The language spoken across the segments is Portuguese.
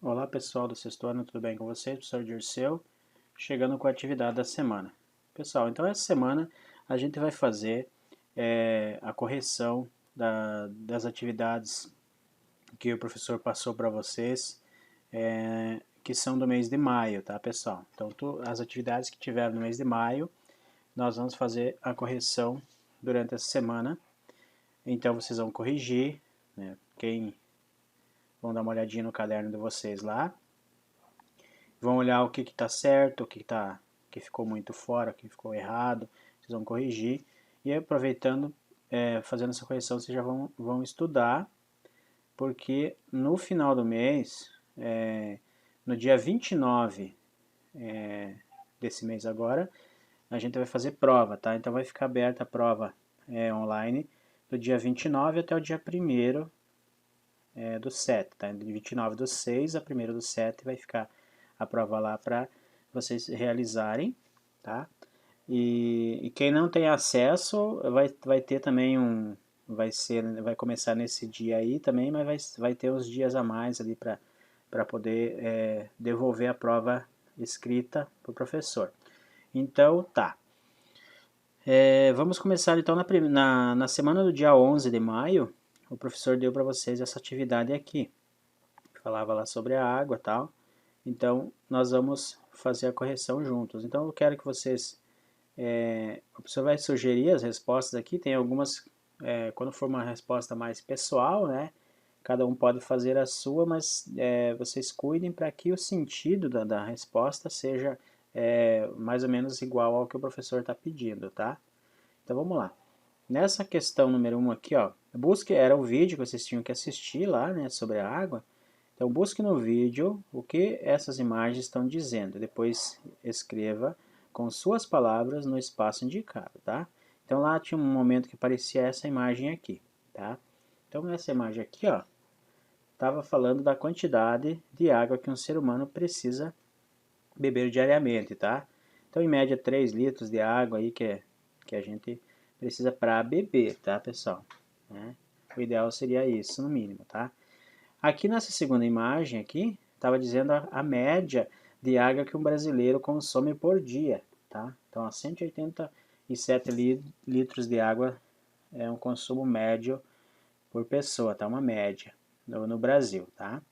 Olá pessoal do sexto ano, tudo bem com vocês? Professor Dirceu, chegando com a atividade da semana. Pessoal, então essa semana a gente vai fazer a correção das atividades que o professor passou para vocês, que são do mês de maio, tá pessoal? Então as atividades que tiveram no mês de maio, nós vamos fazer a correção durante essa semana. Então vocês vão corrigir, né? Vão dar uma olhadinha no caderno de vocês lá. Vão olhar o que está certo, que ficou muito fora, o que ficou errado, vocês vão corrigir. E aproveitando, fazendo essa correção, vocês já vão estudar, porque no final do mês, no dia 29 desse mês agora, a gente vai fazer prova, tá? Então vai ficar aberta a prova online do dia 29 até o dia 1º do 7, tá? De 29 do 6 a 1º do 7 vai ficar a prova lá para vocês realizarem, tá? E quem não tem acesso vai ter também vai começar nesse dia aí também, mas vai ter uns dias a mais ali para poder devolver a prova escrita para o professor. Então, tá. Vamos começar então na semana do dia 11 de maio, o professor deu para vocês essa atividade aqui. Falava lá sobre a água e tal. Então, nós vamos fazer a correção juntos. Então, eu quero que vocês... o professor vai sugerir as respostas aqui. Tem algumas... quando for uma resposta mais pessoal, né? Cada um pode fazer a sua, mas vocês cuidem para que o sentido da resposta seja mais ou menos igual ao que o professor está pedindo, tá? Então, vamos lá. Nessa questão número 1 aqui, ó, era o vídeo que vocês tinham que assistir lá, né, sobre a água. Então, busque no vídeo o que essas imagens estão dizendo. Depois, escreva com suas palavras no espaço indicado, tá? Então, lá tinha um momento que aparecia essa imagem aqui, tá? Então, essa imagem aqui, ó, estava falando da quantidade de água que um ser humano precisa beber diariamente, tá? Então, em média, 3 litros de água aí que a gente precisa para beber, tá, pessoal? Né? O ideal seria isso, no mínimo, tá? Aqui nessa segunda imagem aqui, estava dizendo a média de água que um brasileiro consome por dia, tá? Então, 187 litros de água é um consumo médio por pessoa, tá? Uma média no Brasil, tá?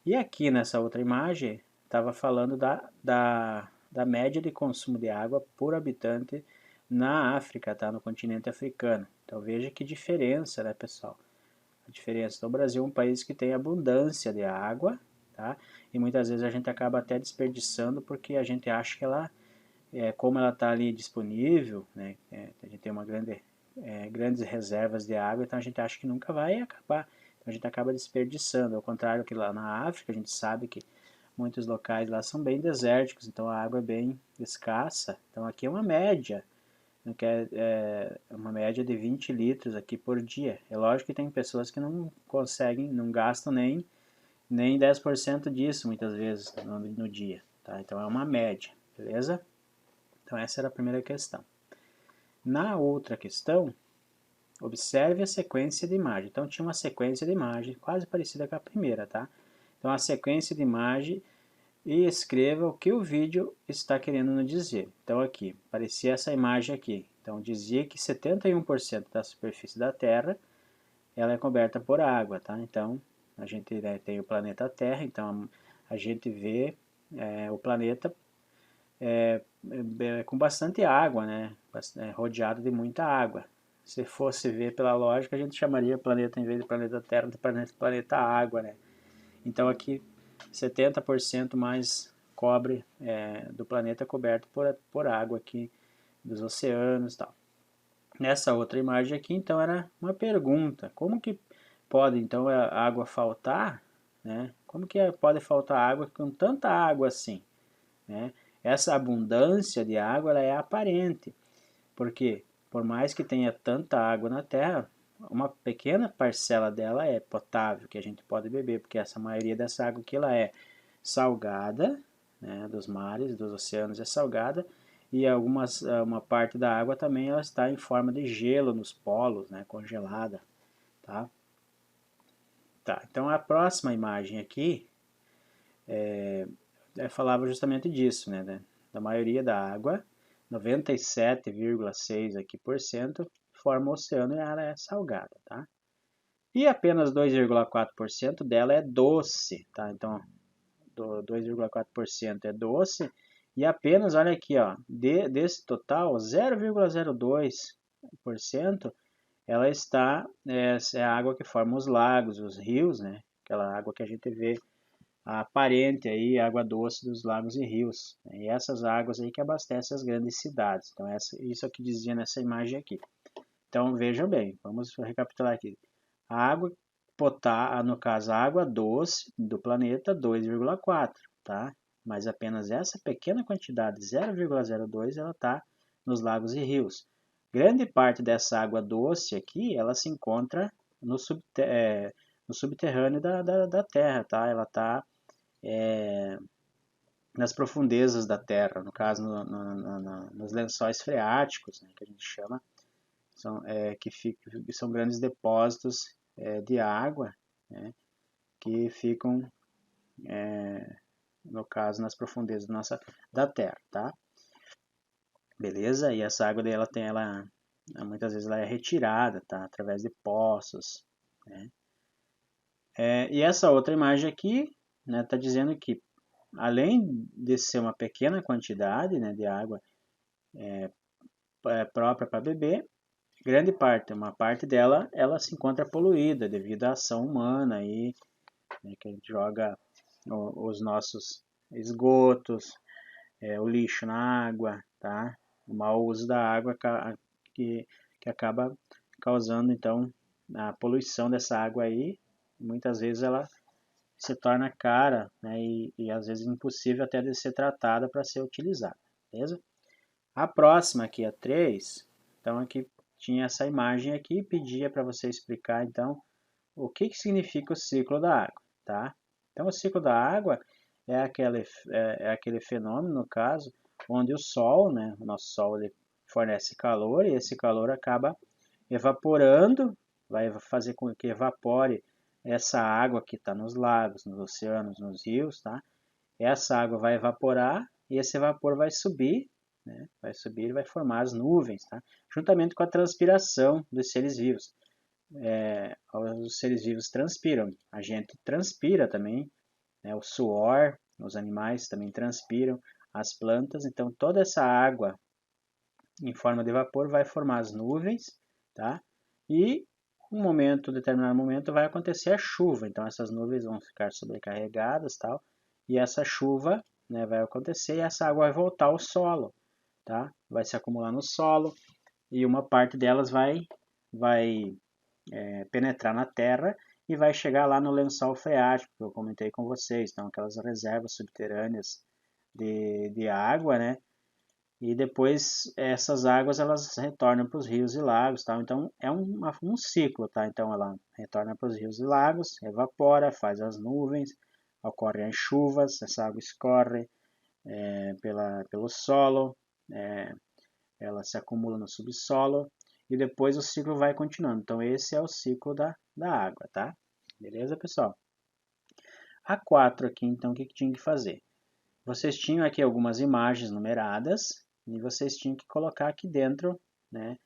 E aqui nessa outra imagem, estava falando da média de consumo de água por habitante na África, tá? No continente africano. Então, veja que diferença, né, pessoal? A diferença. Então, o Brasil é um país que tem abundância de água, tá? E muitas vezes a gente acaba até desperdiçando porque a gente acha que como ela está ali disponível, né? A gente tem grandes reservas de água, então a gente acha que nunca vai acabar. Então a gente acaba desperdiçando. Ao contrário que lá na África, a gente sabe que muitos locais lá são bem desérticos, então a água é bem escassa. Então aqui é uma média, que é uma média de 20 litros aqui por dia. É lógico que tem pessoas que não conseguem, não gastam nem 10% disso muitas vezes no dia. Tá? Então é uma média, beleza? Então essa era a primeira questão. Na outra questão, observe a sequência de imagem. Então tinha uma sequência de imagem quase parecida com a primeira, tá? Então a sequência de imagem e escreva o que o vídeo está querendo nos dizer. Então aqui, aparecia essa imagem aqui. Então dizia que 71% da superfície da Terra ela é coberta por água, tá? Então a gente tem o planeta Terra, então a gente vê o planeta com bastante água, né? Rodeado de muita água. Se fosse ver pela lógica, a gente chamaria o planeta, em vez de planeta Terra, de planeta Água, né? Então aqui 70% mais cobre do planeta coberto por água aqui, dos oceanos e tal. Nessa outra imagem aqui, então, era uma pergunta. Como que pode, então, a água faltar? Né? Como que pode faltar água com tanta água assim? Né? Essa abundância de água ela é aparente, porque por mais que tenha tanta água na Terra, uma pequena parcela dela é potável, que a gente pode beber, porque essa maioria dessa água aqui ela é salgada, né, dos mares, dos oceanos é salgada, e uma parte da água também ela está em forma de gelo nos polos, né, congelada, tá? Tá, então a próxima imagem aqui falava justamente disso, né? Da maioria da água, 97,6% aqui por cento forma oceano e ela é salgada, tá? E apenas 2,4% dela é doce, tá? Então, 2,4% é doce e apenas, olha aqui, ó, desse total, 0,02% ela está, é a água que forma os lagos, os rios, né? Aquela água que a gente vê aparente aí, água doce dos lagos e rios. Né? E essas águas aí que abastecem as grandes cidades. Então, isso é o que dizia nessa imagem aqui. Então, vejam bem, vamos recapitular aqui. A água potável, no caso, a água doce do planeta, 2,4, tá? Mas apenas essa pequena quantidade, 0,02, ela está nos lagos e rios. Grande parte dessa água doce aqui, ela se encontra no subterrâneo da Terra, tá? Ela está nas profundezas da Terra, no caso, nos lençóis freáticos, né, que a gente chama, que são grandes depósitos de água, né, que ficam, no caso, nas profundezas da Terra, tá? Beleza? E essa água daí, muitas vezes ela é retirada, tá? Através de poços, né? E essa outra imagem aqui, né, tá dizendo que além de ser uma pequena quantidade, né, de água própria para beber, grande parte, uma parte dela, ela se encontra poluída devido à ação humana aí, né, que a gente joga os nossos esgotos, o lixo na água, tá? O mau uso da água que acaba causando então a poluição dessa água aí. Muitas vezes ela se torna cara, né, e às vezes impossível até de ser tratada para ser utilizada, beleza? A próxima aqui, a 3, então aqui tinha essa imagem aqui, pedia para você explicar então o que significa o ciclo da água, tá? Então o ciclo da água é aquele fenômeno, no caso, onde o Sol, né, o nosso Sol, ele fornece calor e esse calor acaba evaporando, vai fazer com que evapore essa água que está nos lagos, nos oceanos, nos rios, tá? Essa água vai evaporar e esse vapor vai subir, né? Vai subir e vai formar as nuvens, tá? Juntamente com a transpiração dos seres vivos. Os seres vivos transpiram, a gente transpira também, né? O suor, os animais também transpiram, as plantas, então toda essa água em forma de vapor vai formar as nuvens, tá? E determinado momento vai acontecer a chuva, então essas nuvens vão ficar sobrecarregadas, tal, e essa chuva, né, vai acontecer e essa água vai voltar ao solo, tá? Vai se acumular no solo e uma parte delas vai penetrar na terra e vai chegar lá no lençol freático que eu comentei com vocês, então aquelas reservas subterrâneas de água, né? E depois essas águas elas retornam para os rios e lagos, tá? Então é um ciclo, tá? Então ela retorna para os rios e lagos, evapora, faz as nuvens, ocorrem as chuvas, essa água escorre pelo solo, ela se acumula no subsolo e depois o ciclo vai continuando. Então esse é o ciclo da água, tá? Beleza, pessoal? A 4 aqui, então, o que tinha que fazer? Vocês tinham aqui algumas imagens numeradas e vocês tinham que colocar aqui dentro, né,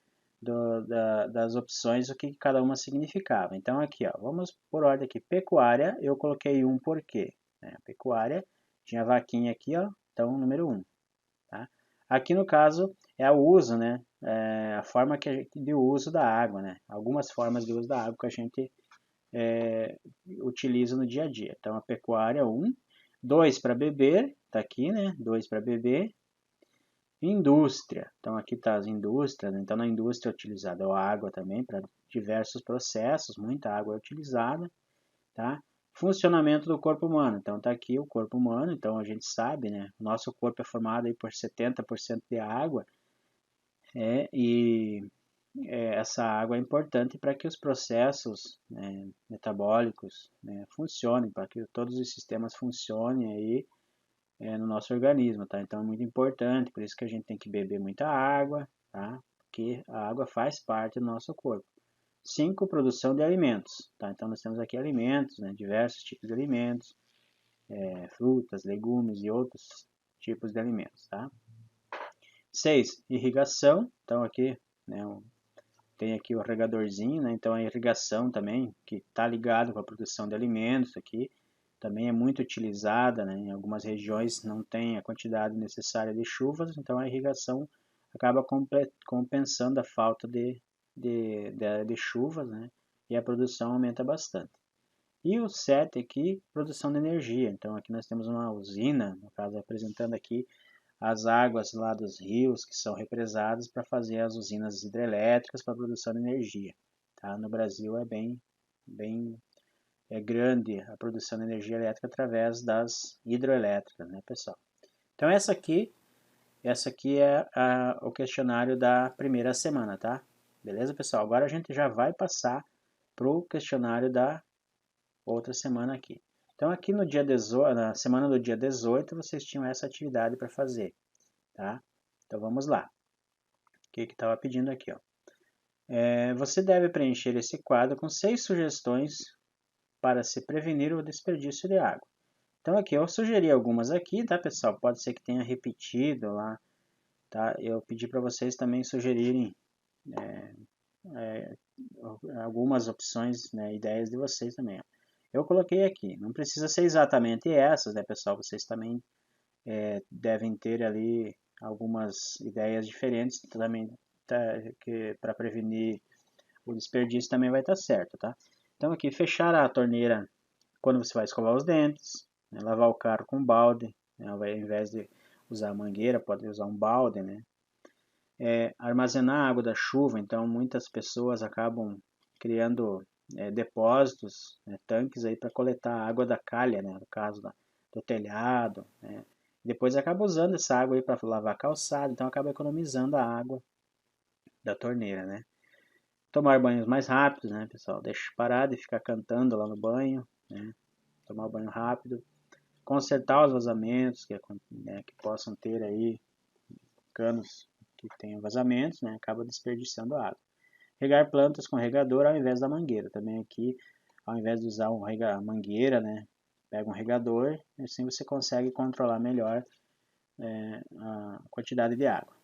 das opções o que cada uma significava. Então aqui, ó, vamos por ordem aqui. Pecuária, eu coloquei 1 por quê? Pecuária, tinha a vaquinha aqui, ó, então número 1. Tá? Aqui no caso é o uso, né, a forma de uso da água, né, algumas formas de uso da água que a gente utiliza no dia a dia. Então a pecuária 1. 2 para beber, tá aqui, né? 2 para beber. Indústria, então aqui está as indústrias, né? Então na indústria é utilizada a água também para diversos processos, muita água é utilizada, tá? Funcionamento do corpo humano, então está aqui o corpo humano, então a gente sabe, né? O nosso corpo é formado aí por 70% de água, e essa água é importante para que os processos, né, metabólicos, né, funcionem, para que todos os sistemas funcionem aí no nosso organismo, tá? Então é muito importante, por isso que a gente tem que beber muita água, tá? Porque a água faz parte do nosso corpo. 5, produção de alimentos, tá? Então nós temos aqui alimentos, né? Diversos tipos de alimentos. frutas, legumes e outros tipos de alimentos, tá? 6. Irrigação. Então aqui, né, tem aqui o regadorzinho, né? Então a irrigação também, que está ligado com a produção de alimentos aqui, também é muito utilizada, né? Em algumas regiões não tem a quantidade necessária de chuvas, então a irrigação acaba compensando a falta de chuvas, né? E a produção aumenta bastante. E o 7 aqui, produção de energia. Então aqui nós temos uma usina, no caso apresentando aqui as águas lá dos rios que são represadas para fazer as usinas hidrelétricas para produção de energia. Tá? No Brasil é bem grande a produção de energia elétrica através das hidroelétricas, né, pessoal? Então essa aqui é o questionário da primeira semana, tá? Beleza, pessoal? Agora a gente já vai passar para o questionário da outra semana aqui. Então aqui no dia 18, na semana do dia 18, vocês tinham essa atividade para fazer, tá? Então vamos lá. O que estava pedindo aqui, ó? Você deve preencher esse quadro com 6 sugestões para se prevenir o desperdício de água. Então aqui eu sugeri algumas aqui, tá, pessoal? Pode ser que tenha repetido lá, tá? Eu pedi para vocês também sugerirem algumas opções, né, ideias de vocês também. Ó. Eu coloquei aqui, não precisa ser exatamente essas, né, pessoal? Vocês também devem ter ali algumas ideias diferentes também, tá, que para prevenir o desperdício também vai estar certo, tá? Então aqui, fechar a torneira quando você vai escovar os dentes, né, lavar o carro com balde, né, ao invés de usar a mangueira, pode usar um balde, né? Armazenar a água da chuva, então muitas pessoas acabam criando depósitos, né, tanques aí para coletar a água da calha, né, no caso do telhado, né? Depois acaba usando essa água aí para lavar calçado, então acaba economizando a água da torneira, né? Tomar banhos mais rápidos, né, pessoal? Deixa parar de ficar cantando lá no banho, né? Tomar banho rápido. Consertar os vazamentos que possam ter aí canos que tenham vazamentos, né? Acaba desperdiçando água. Regar plantas com regador ao invés da mangueira. Também aqui, ao invés de usar uma mangueira, né? Pega um regador, assim você consegue controlar melhor a quantidade de água.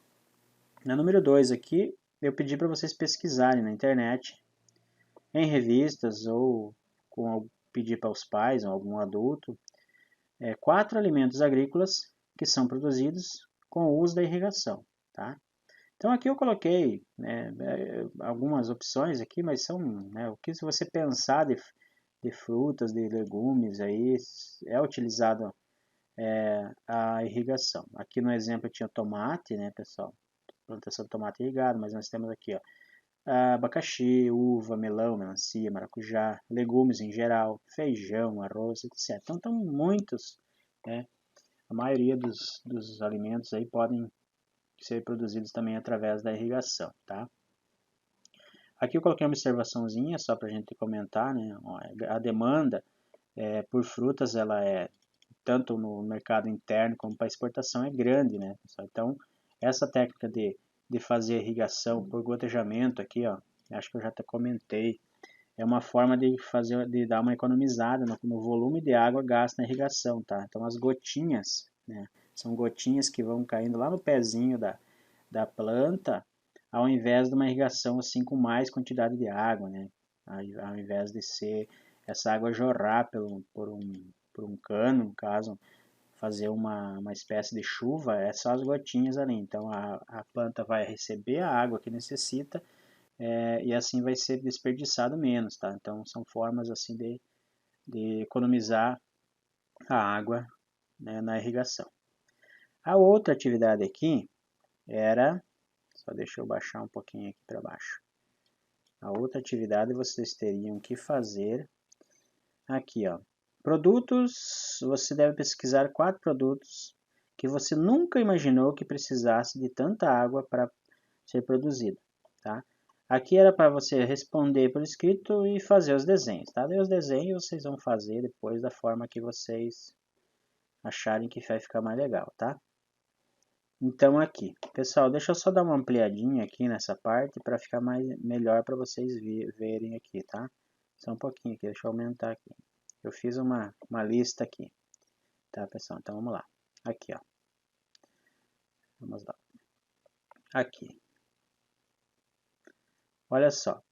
Na número 2 aqui, eu pedi para vocês pesquisarem na internet, em revistas ou pedir para os pais ou algum adulto, 4 alimentos agrícolas que são produzidos com o uso da irrigação, tá? Então aqui eu coloquei algumas opções aqui, mas são, o que se você pensar de frutas, de legumes, aí é utilizado a irrigação. Aqui no exemplo tinha tomate, né, pessoal? Plantação de tomate irrigado, mas nós temos aqui, ó, abacaxi, uva, melão, melancia, maracujá, legumes em geral, feijão, arroz, etc. Então, estão muitos, né? A maioria dos alimentos aí podem ser produzidos também através da irrigação, tá? Aqui eu coloquei uma observaçãozinha só para a gente comentar, né? A demanda por frutas, ela tanto no mercado interno como para exportação é grande, né? Então, essa técnica de fazer irrigação por gotejamento aqui, ó, acho que eu já até comentei, é uma forma de dar uma economizada no volume de água gasta na irrigação, tá? Então as gotinhas, né, são gotinhas que vão caindo lá no pezinho da planta, ao invés de uma irrigação assim com mais quantidade de água, né? Ao invés de ser essa água jorrar por um cano, no caso, fazer uma espécie de chuva, é só as gotinhas ali. Então a planta vai receber a água que necessita e assim vai ser desperdiçado menos, tá? Então são formas assim de economizar a água, né, na irrigação. A outra atividade aqui era, só deixa eu baixar um pouquinho aqui para baixo. A outra atividade vocês teriam que fazer aqui, ó. Produtos, você deve pesquisar 4 produtos que você nunca imaginou que precisasse de tanta água para ser produzido, tá? Aqui era para você responder por escrito e fazer os desenhos, tá? Daí os desenhos vocês vão fazer depois da forma que vocês acharem que vai ficar mais legal, tá? Então aqui, pessoal, deixa eu só dar uma ampliadinha aqui nessa parte para ficar melhor para vocês verem aqui, tá? Só um pouquinho aqui, deixa eu aumentar aqui. Eu fiz uma lista aqui. Tá, pessoal? Então vamos lá. Aqui, ó. Vamos lá. Aqui. Olha só.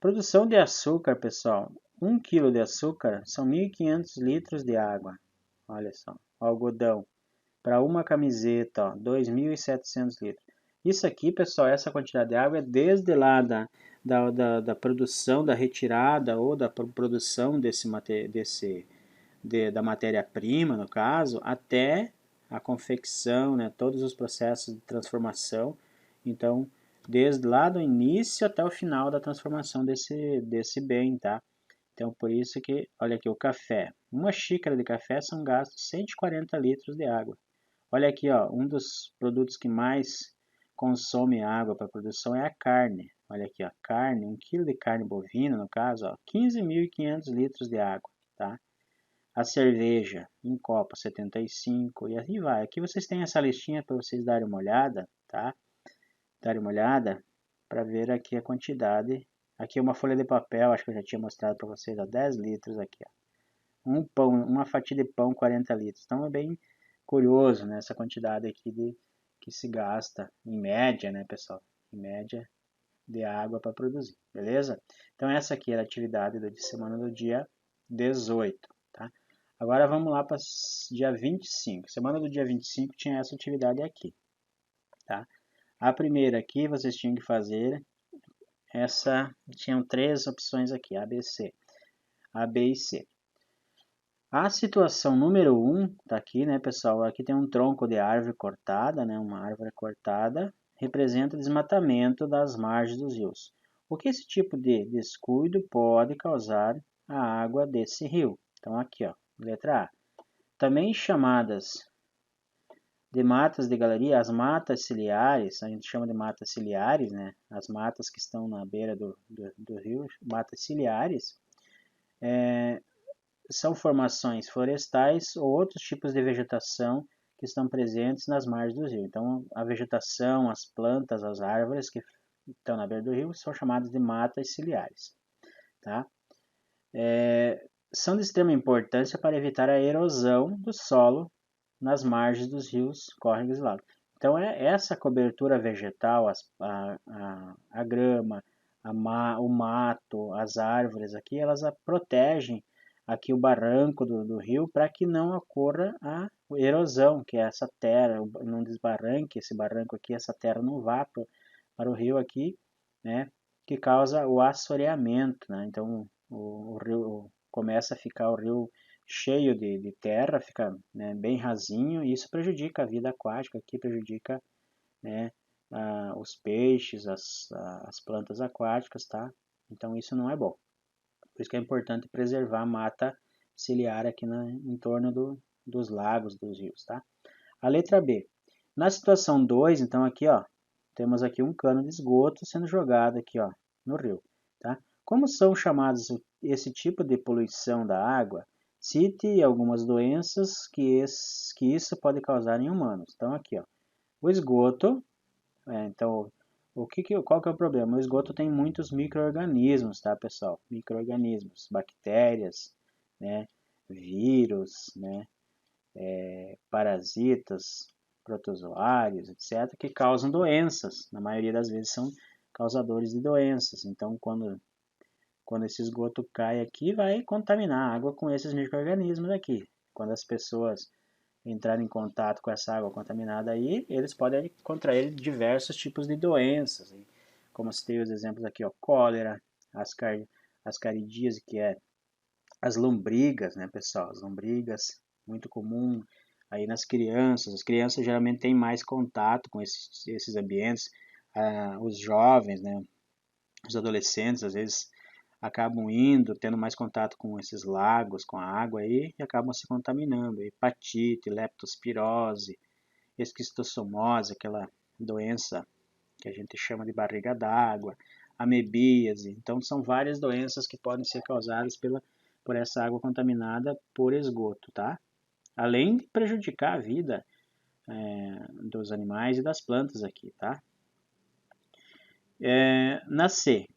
Produção de açúcar, pessoal. 1 kg de açúcar são 1.500 litros de água. Olha só. O algodão. Para uma camiseta, ó, 2.700 litros. Isso aqui, pessoal, essa quantidade de água é desde lá da produção, da retirada ou da produção da matéria-prima, no caso, até a confecção, né, todos os processos de transformação. Então, desde lá do início até o final da transformação desse bem, tá? Então, por isso que, olha aqui, o café. Uma xícara de café são gastos 140 litros de água. Olha aqui, ó, um dos produtos que mais consome água para produção é a carne. Olha aqui, ó, carne, 1 kg de carne bovina, no caso, ó, 15.500 litros de água, tá? A cerveja em copo 75 e assim vai. Aqui vocês têm essa listinha para vocês darem uma olhada, tá? Darem uma olhada para ver aqui a quantidade. Aqui é uma folha de papel, acho que eu já tinha mostrado para vocês, ó, 10 litros aqui, ó. Um pão, uma fatia de pão 40 litros. Então é bem curioso, né, essa quantidade aqui que se gasta em média, né, pessoal? Em média de água para produzir, beleza? Então essa aqui era a atividade de semana do dia 18, tá? Agora vamos lá para dia 25. Semana do dia 25 tinha essa atividade aqui, tá? A primeira aqui vocês tinham que fazer tinham 3 opções aqui, A, B, C. A, B e C. A situação número 1, tá aqui, né, pessoal? Aqui tem um tronco de árvore cortada, né, uma árvore cortada, representa o desmatamento das margens dos rios. O que esse tipo de descuido pode causar à água desse rio? Então, aqui, ó, letra A. Também chamadas de matas de galeria, as matas ciliares, a gente chama de matas ciliares, né? As matas que estão na beira do rio, matas ciliares, são formações florestais ou outros tipos de vegetação que estão presentes nas margens do rio. Então, a vegetação, as plantas, as árvores que estão na beira do rio são chamadas de matas ciliares. Tá? São de extrema importância para evitar a erosão do solo nas margens dos rios, córregos e lagos. Então, essa cobertura vegetal, a grama, o mato, as árvores aqui, elas protegem aqui o barranco do rio para que não ocorra a erosão, que é essa terra, não desbarranque esse barranco aqui, essa terra não vá para o rio aqui, né, que causa o assoreamento, né? Então o rio começa a ficar o rio cheio de terra, fica, né, bem rasinho, e isso prejudica a vida aquática, aqui prejudica, né, os peixes, as plantas aquáticas, tá? Então isso não é bom. Por isso que é importante preservar a mata ciliar aqui em torno dos lagos, dos rios, tá? A letra B. Na situação 2, então aqui, ó, temos aqui um cano de esgoto sendo jogado aqui, ó, no rio, tá? Como são chamados esse tipo de poluição da água? Cite algumas doenças que isso pode causar em humanos. Então aqui, ó, o esgoto, então qual que é o problema? O esgoto tem muitos micro-organismos, tá, pessoal? Micro-organismos, bactérias, né, vírus, né, parasitas, protozoários, etc., que causam doenças. Na maioria das vezes são causadores de doenças. Então, quando esse esgoto cai aqui, vai contaminar a água com esses micro-organismos aqui. Quando as pessoas entrarem em contato com essa água contaminada aí, eles podem contrair diversos tipos de doenças, como citei os exemplos aqui, ó, cólera, ascaridíase, que é as lombrigas, né, pessoal? As lombrigas, muito comum aí nas crianças. As crianças geralmente têm mais contato com esses ambientes. Os jovens, né, os adolescentes, às vezes acabam tendo mais contato com esses lagos, com a água aí, e acabam se contaminando. Hepatite, leptospirose, esquistossomose, aquela doença que a gente chama de barriga d'água, amebíase. Então, são várias doenças que podem ser causadas por essa água contaminada por esgoto, tá? Além de prejudicar a vida dos animais e das plantas aqui, tá? Na C,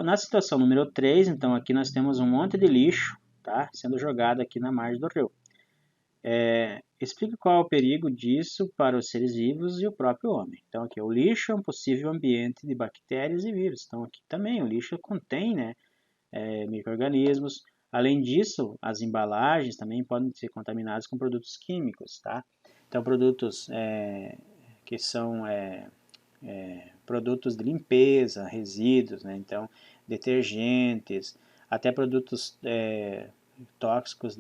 na situação número 3, então aqui nós temos um monte de lixo, tá, sendo jogado aqui na margem do rio. Explique qual é o perigo disso para os seres vivos e o próprio homem. Então, aqui, o lixo é um possível ambiente de bactérias e vírus. Então, aqui também, o lixo contém, né, micro-organismos. Além disso, as embalagens também podem ser contaminadas com produtos químicos, tá? Então, produtos que são produtos de limpeza, resíduos, né? Então, detergentes, até produtos tóxicos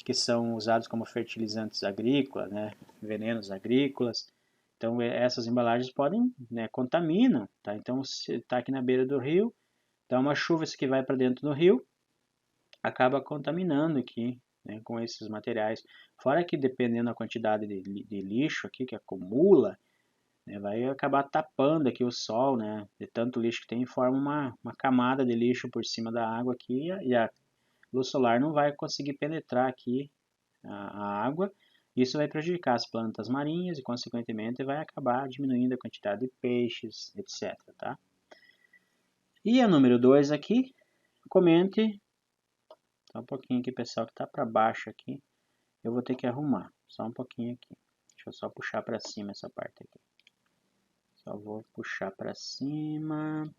que são usados como fertilizantes agrícolas, né? Venenos agrícolas. Então, essas embalagens podem, né, contaminam, tá? Então, se está aqui na beira do rio, dá uma chuva, isso que vai para dentro do rio, acaba contaminando aqui, né, com esses materiais. Fora que dependendo da quantidade de lixo aqui que acumula, né, vai acabar tapando aqui o sol, né, de tanto lixo que tem, forma uma camada de lixo por cima da água aqui e a luz solar não vai conseguir penetrar aqui a água. Isso vai prejudicar as plantas marinhas e, consequentemente, vai acabar diminuindo a quantidade de peixes, etc. Tá? E a número 2 aqui, comente. Só um pouquinho aqui, pessoal, que está para baixo aqui. Eu vou ter que arrumar. Só um pouquinho aqui. Deixa eu só puxar para cima essa parte aqui. Só vou puxar para cima.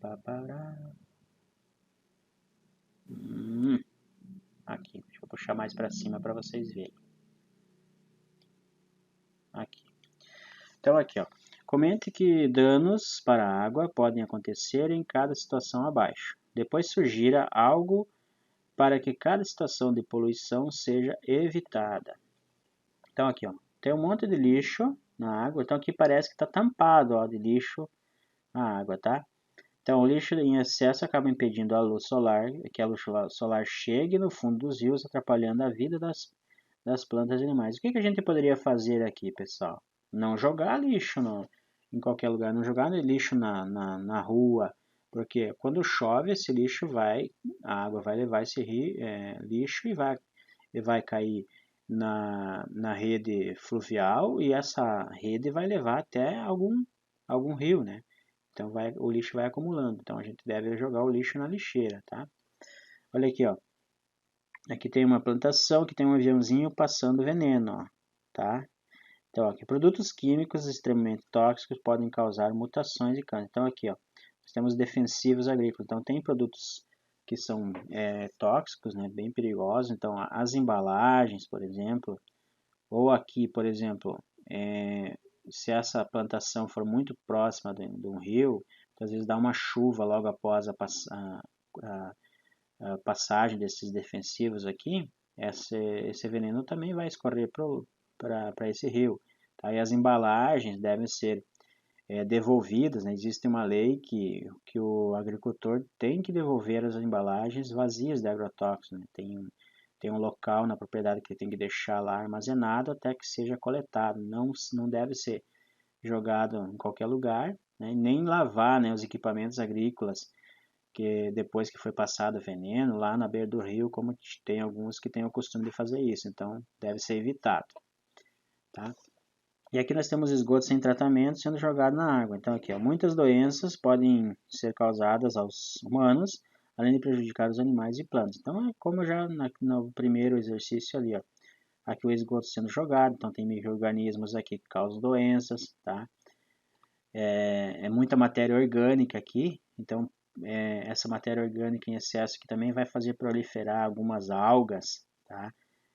Aqui. Deixa eu puxar mais para cima para vocês verem. Aqui. Então, aqui, ó. Comente que danos para a água podem acontecer em cada situação abaixo. Depois sugira algo para que cada situação de poluição seja evitada. Então, aqui, ó. Tem um monte de lixo na água. Então, aqui parece que está tampado, ó, de lixo a água, tá? Então, o lixo em excesso acaba impedindo a luz solar, que a luz solar chegue no fundo dos rios, atrapalhando a vida das plantas e animais. O que a gente poderia fazer aqui, pessoal? Não jogar lixo em qualquer lugar, não jogar lixo na rua, porque quando chove, esse lixo a água vai levar esse lixo e vai cair na rede fluvial e essa rede vai levar até algum rio, né? Então o lixo vai acumulando. Então a gente deve jogar o lixo na lixeira, tá? Olha aqui, ó. Aqui tem uma plantação que tem um aviãozinho passando veneno, ó, tá? Então, ó, aqui, produtos químicos extremamente tóxicos podem causar mutações de câncer. Então aqui, ó, nós temos defensivos agrícolas. Então tem produtos que são tóxicos, né, bem perigosos. Então as embalagens, por exemplo, ou aqui, por exemplo, se essa plantação for muito próxima de um rio, às vezes dá uma chuva logo após a passagem desses defensivos aqui, esse veneno também vai escorrer para esse rio. Tá? E as embalagens devem ser devolvidas, né? Existe uma lei que o agricultor tem que devolver as embalagens vazias de agrotóxicos. Né? Tem um local na propriedade que tem que deixar lá armazenado até que seja coletado. Não deve ser jogado em qualquer lugar, né? Nem lavar, né, os equipamentos agrícolas que depois que foi passado o veneno lá na beira do rio, como tem alguns que têm o costume de fazer isso. Então deve ser evitado. Tá? E aqui nós temos esgoto sem tratamento sendo jogado na água. Então aqui, ó, muitas doenças podem ser causadas aos humanos, além de prejudicar os animais e plantas. Então é como já no primeiro exercício ali, ó. Aqui o esgoto sendo jogado, então tem micro-organismos aqui que causam doenças, tá? É muita matéria orgânica aqui, então essa matéria orgânica em excesso que também vai fazer proliferar algumas algas, tá?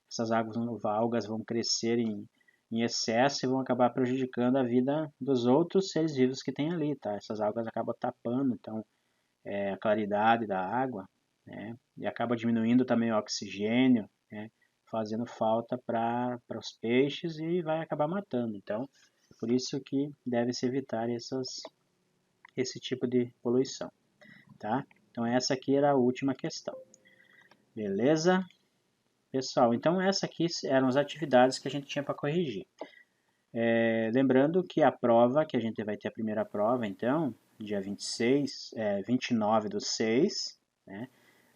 Essas algas vão crescer em excesso e vão acabar prejudicando a vida dos outros seres vivos que tem ali, tá? Essas algas acabam tapando, então, a claridade da água, né? E acaba diminuindo também o oxigênio, né? Fazendo falta para os peixes e vai acabar matando. Então, por isso que deve-se evitar esse tipo de poluição, tá? Então, essa aqui era a última questão. Beleza? Pessoal, então essa aqui eram as atividades que a gente tinha para corrigir. Lembrando que a prova, que a gente vai ter a primeira prova, então, dia 29 do 6, né?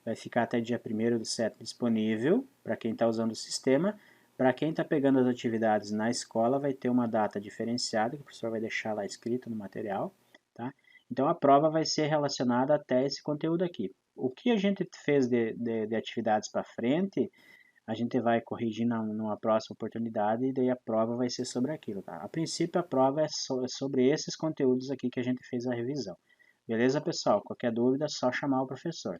Vai ficar até dia 1º do 7 disponível para quem está usando o sistema. Para quem está pegando as atividades na escola, vai ter uma data diferenciada, que o professor vai deixar lá escrito no material, tá? Então, a prova vai ser relacionada até esse conteúdo aqui. O que a gente fez de atividades para frente a gente vai corrigir numa próxima oportunidade e daí a prova vai ser sobre aquilo, tá? A princípio a prova é sobre esses conteúdos aqui que a gente fez a revisão. Beleza, pessoal? Qualquer dúvida é só chamar o professor.